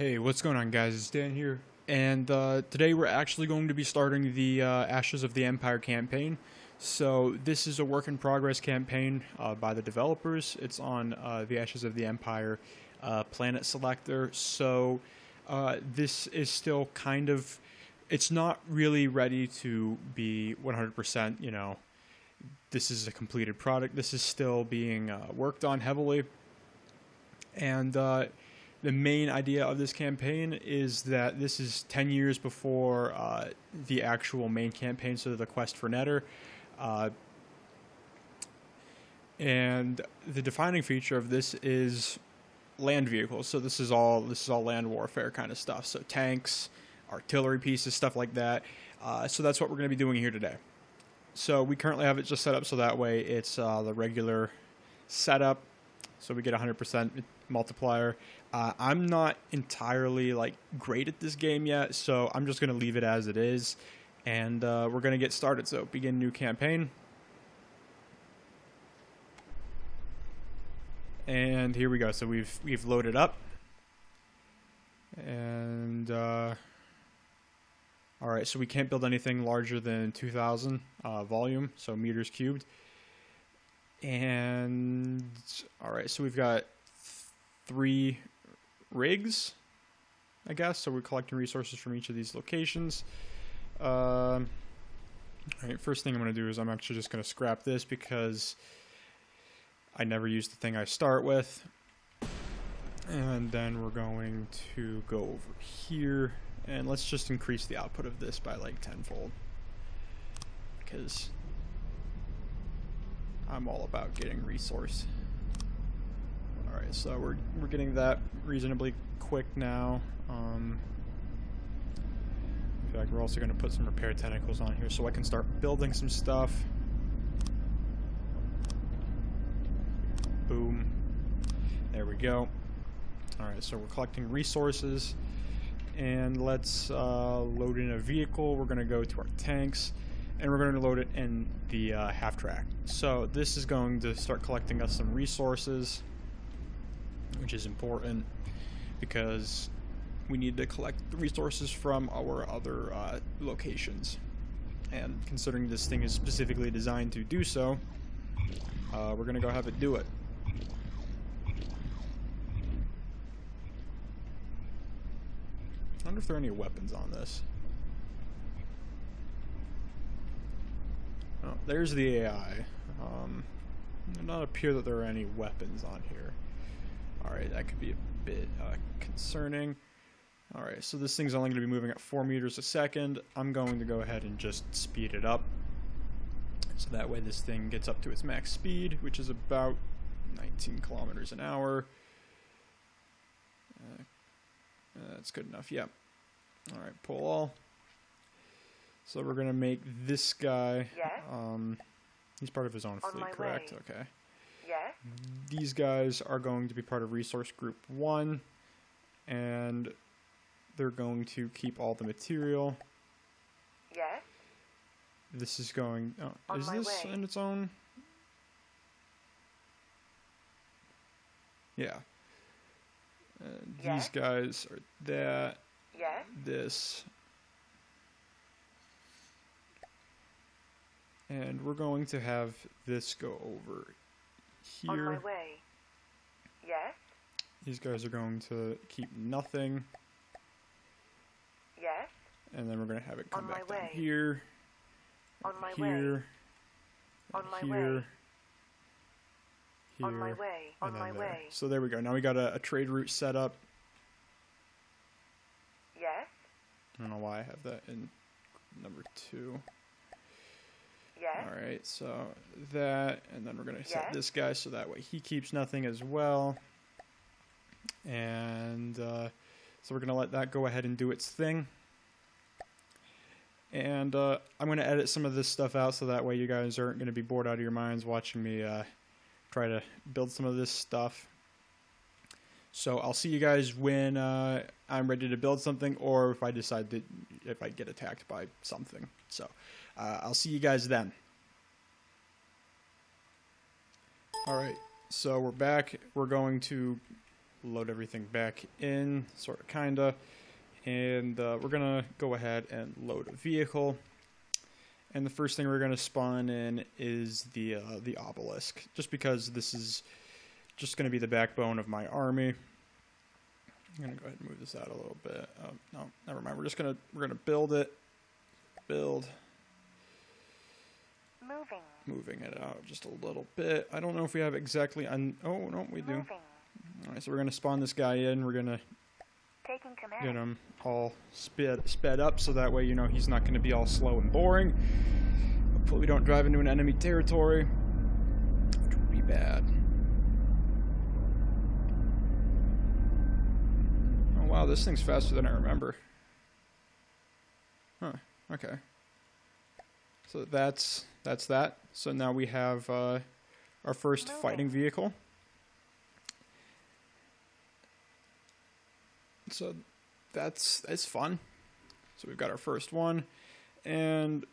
Hey, what's going on, guys? It's Dan here, and today we're actually going to be starting the Ashes of the Empire campaign. So this is a work in progress campaign by the developers. It's on the Ashes of the Empire planet selector. So this is still kind of, it's not really ready to be 100%, you know, this is a completed product. This is still being worked on heavily. And the main idea of this campaign is that this is 10 years before the actual main campaign, so the quest for Netter. And the defining feature of this is land vehicles. So this is all land warfare kind of stuff. So tanks, artillery pieces, stuff like that. So that's what we're going to be doing here today. So we currently have it just set up so that way it's the regular setup. So we get 100% multiplier. I'm not entirely great at this game yet, so I'm just going to leave it as it is, and we're going to get started. So begin new campaign, and here we go. So we've loaded up, and all right. So we can't build anything larger than 2,000 volume, so meters cubed. And all right, so we've got 3 rigs, I guess. So we're collecting resources from each of these locations. All right, first thing I'm going to do is I'm actually just going to scrap this because I never use the thing I start with. And then we're going to go over here, and let's just increase the output of this by like 10-fold, because I'm all about getting resource. Alright, so we're getting that reasonably quick now. In fact, we're also going to put some repair tentacles on here so I can start building some stuff. Boom. There we go. Alright, so we're collecting resources. And let's load in a vehicle. We're going to go to our tanks, and we're going to load it in the half-track. So this is going to start collecting us some resources, which is important because we need to collect the resources from our other locations. And considering this thing is specifically designed to do so, we're going to go have it do it. I wonder if there are any weapons on this. Oh, there's the AI. Does not appear that there are any weapons on here. Alright, that could be a bit concerning. Alright, so this thing's only going to be moving at 4 meters a second. I'm going to go ahead and just speed it up. So that way this thing gets up to its max speed, which is about 19 kilometers an hour. That's good enough, yeah. Alright, pull all. So we're going to make this guy, he's part of his own fleet, correct? Way. Okay. Yes. These guys are going to be part of resource group 1, and they're going to keep all the material. Yes. This is going, oh, is this in its own? Yeah. These guys are that, this, and we're going to have this go over here. On my way. Yes. These guys are going to keep nothing. Yes. And then we're going to have it come on back my down way. here. On my here. way. On my here. way. Here. On my way. On my there. way. So there we go. Now we got a trade route set up. Yes. I don't know why I have that in number 2. Yes. Alright, so that, and then we're going to set this guy so that way he keeps nothing as well. And so we're going to let that go ahead and do its thing. And I'm going to edit some of this stuff out so that way you guys aren't going to be bored out of your minds watching me try to build some of this stuff. So I'll see you guys when I'm ready to build something, or if I decide that if I get attacked by something. So I'll see you guys then. Alright, so we're back. We're going to load everything back in, sort of, kinda. And we're gonna go ahead and load a vehicle. And the first thing we're gonna spawn in is the Obelisk, just because this is just gonna be the backbone of my army. I'm gonna go ahead and move this out a little bit. Oh, no, never mind. We're gonna build it. Build. Moving it out just a little bit. I don't know if we have exactly oh no, we do. Alright, so we're gonna spawn this guy in. We're gonna get him all sped up, so that way, you know, he's not gonna be all slow and boring. Hopefully we don't drive into an enemy territory, which would be bad. Oh wow, this thing's faster than I remember. Huh, okay. So that's that. So now we have our first fighting vehicle. So that's fun. So we've got our first one, and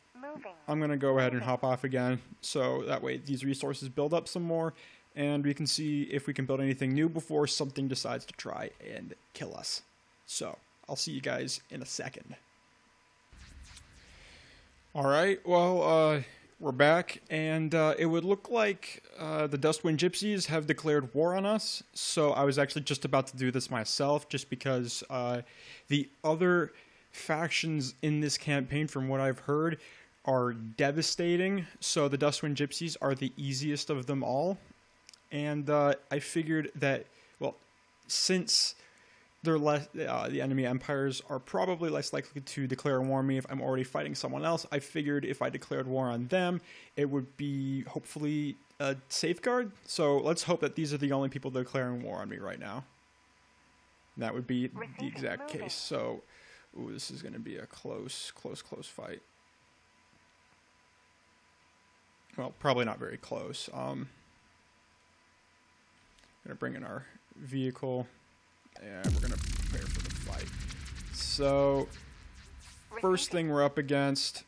I'm gonna go ahead and hop off again, so that way these resources build up some more, and we can see if we can build anything new before something decides to try and kill us. So I'll see you guys in a second. Alright, well, we're back, and it would look like the Dustwind Gypsies have declared war on us, so I was actually just about to do this myself, just because the other factions in this campaign, from what I've heard, are devastating, so the Dustwind Gypsies are the easiest of them all, and I figured that, well, since they're less, the enemy empires are probably less likely to declare war on me if I'm already fighting someone else. I figured if I declared war on them, it would be hopefully a safeguard. So let's hope that these are the only people declaring war on me right now. And that would be the exact case. So, ooh, this is going to be a close fight. Well, probably not very close. I'm going to bring in our vehicle. And we're going to prepare for the fight. So, first thing we're up against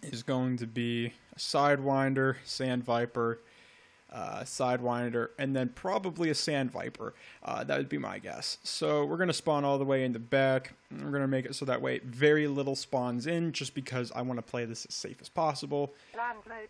is going to be a Sidewinder, Sand Viper, Sidewinder, and then probably a Sand Viper. That would be my guess. So, we're going to spawn all the way in the back. We're going to make it so that way very little spawns in, just because I want to play this as safe as possible.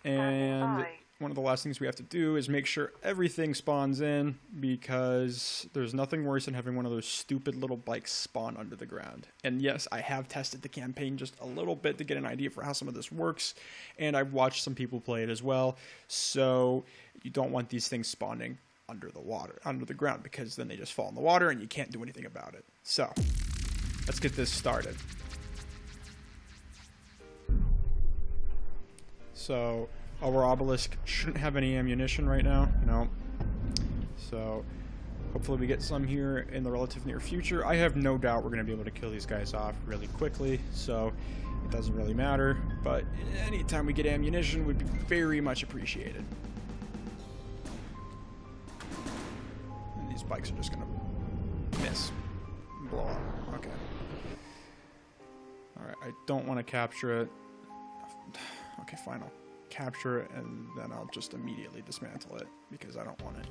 And one of the last things we have to do is make sure everything spawns in, because there's nothing worse than having one of those stupid little bikes spawn under the ground. And yes, I have tested the campaign just a little bit to get an idea for how some of this works, and I've watched some people play it as well. So you don't want these things spawning under the ground, because then they just fall in the water and you can't do anything about it. So let's get this started. So our Obelisk shouldn't have any ammunition right now. No. So hopefully we get some here in the relative near future. I have no doubt we're going to be able to kill these guys off really quickly, so it doesn't really matter. But anytime we get ammunition would be very much appreciated. And these bikes are just going to miss. Blow up. Okay. Alright, I don't want to capture it. Okay, fine. I'll capture it, and then I'll just immediately dismantle it, because I don't want it.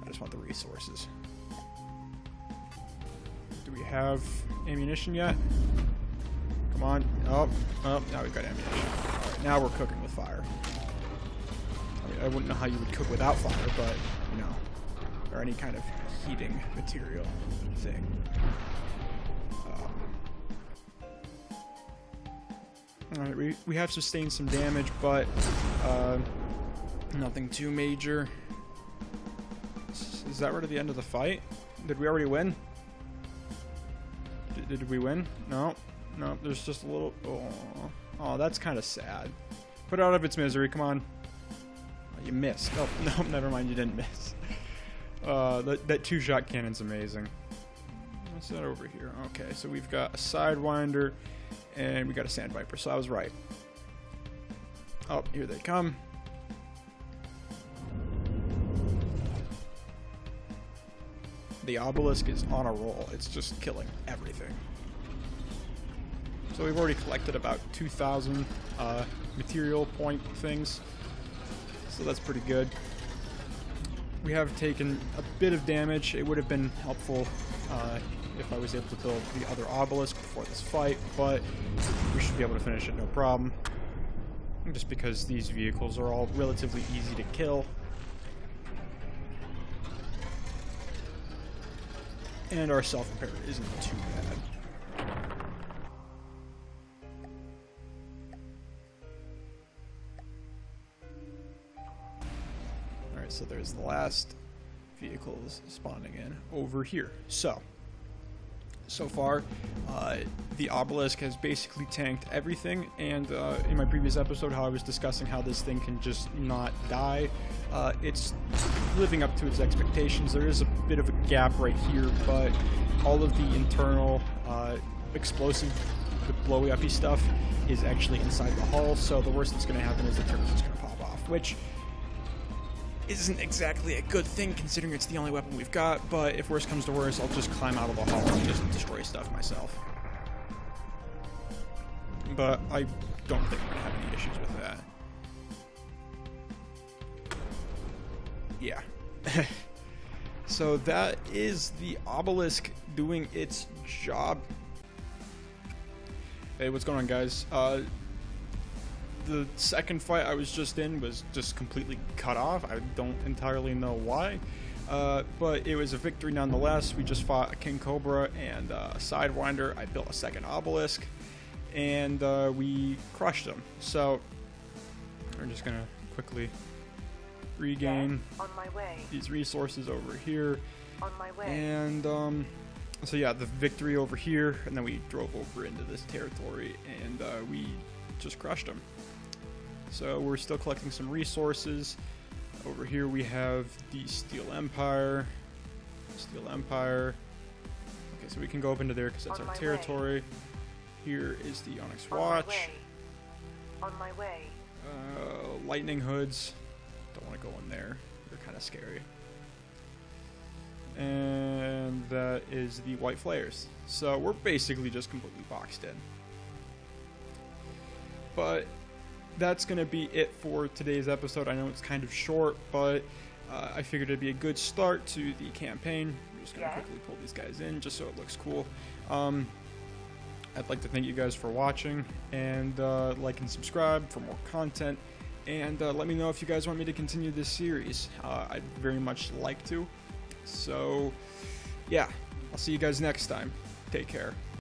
I just want the resources. Do we have ammunition yet? Come on. Oh, now we've got ammunition. Alright, now we're cooking with fire. I mean, I wouldn't know how you would cook without fire, but, you know, or any kind of heating material thing. Alright, we have sustained some damage, but nothing too major. Is that right at the end of the fight? Did we already win? Did we win? No. No, there's just a little... Oh, that's kind of sad. Put it out of its misery, come on. Oh, you missed. Oh, no, never mind, you didn't miss. That two-shot cannon's amazing. What's that over here? Okay, so we've got a Sidewinder, and we got a Sand Viper, so I was right. Oh, here they come. The Obelisk is on a roll. It's just killing everything. So we've already collected about 2,000 material point things. So that's pretty good. we have taken a bit of damage. It would have been helpful if I was able to build the other Obelisk before this fight, but we should be able to finish it no problem. Just because these vehicles are all relatively easy to kill. And our self-repair isn't too bad. Alright, so there's the last vehicles spawning in over here. So far, the Obelisk has basically tanked everything, and in my previous episode how I was discussing how this thing can just not die, it's living up to its expectations. There is a bit of a gap right here, but all of the internal explosive, blowy uppy stuff is actually inside the hull, so the worst that's going to happen is the turret's just going to pop off, which isn't exactly a good thing considering it's the only weapon we've got, but if worse comes to worse, I'll just climb out of the hull and just destroy stuff myself. But I don't think I'm going to have any issues with that. Yeah. So that is the Obelisk doing its job. Hey, what's going on, guys? The second fight I was just in was just completely cut off. I don't entirely know why, but it was a victory nonetheless. We just fought a King Cobra and a Sidewinder. I built a second Obelisk, and we crushed them. So we're just gonna quickly regain on my way. These resources over here. On my way. And so yeah, the victory over here, and then we drove over into this territory, and we just crushed them. So we're still collecting some resources. Over here we have the Steel Empire. Okay, so we can go up into there because that's our territory. Here is the Onyx Watch. On my way. Lightning Hoods. Don't want to go in there. They're kind of scary. And that is the White Flares. So we're basically just completely boxed in. But that's going to be it for today's episode. I know it's kind of short, but I figured it'd be a good start to the campaign. We're just going to quickly pull these guys in just so it looks cool. I'd like to thank you guys for watching, and like and subscribe for more content. And let me know if you guys want me to continue this series. I'd very much like to. So, yeah, I'll see you guys next time. Take care.